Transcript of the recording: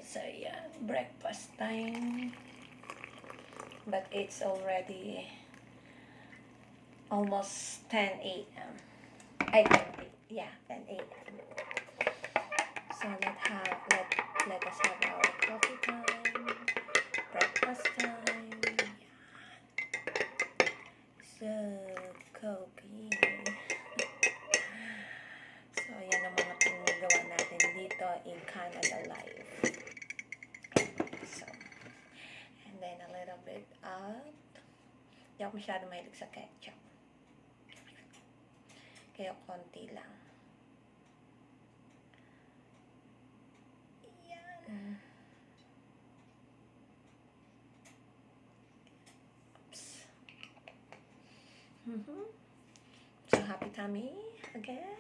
So, yeah, breakfast time. But it's already almost 10 a.m. I 10 yeah, 10 a.m. So let us have our coffee time, breakfast time. So cozy. So yan ang mga pinagawa natin dito in Canada Life. So, and then a little bit of, hindi ako masyado mahilig sa ketchup. Kaya konti lang. Yan. Oops. So happy tummy again.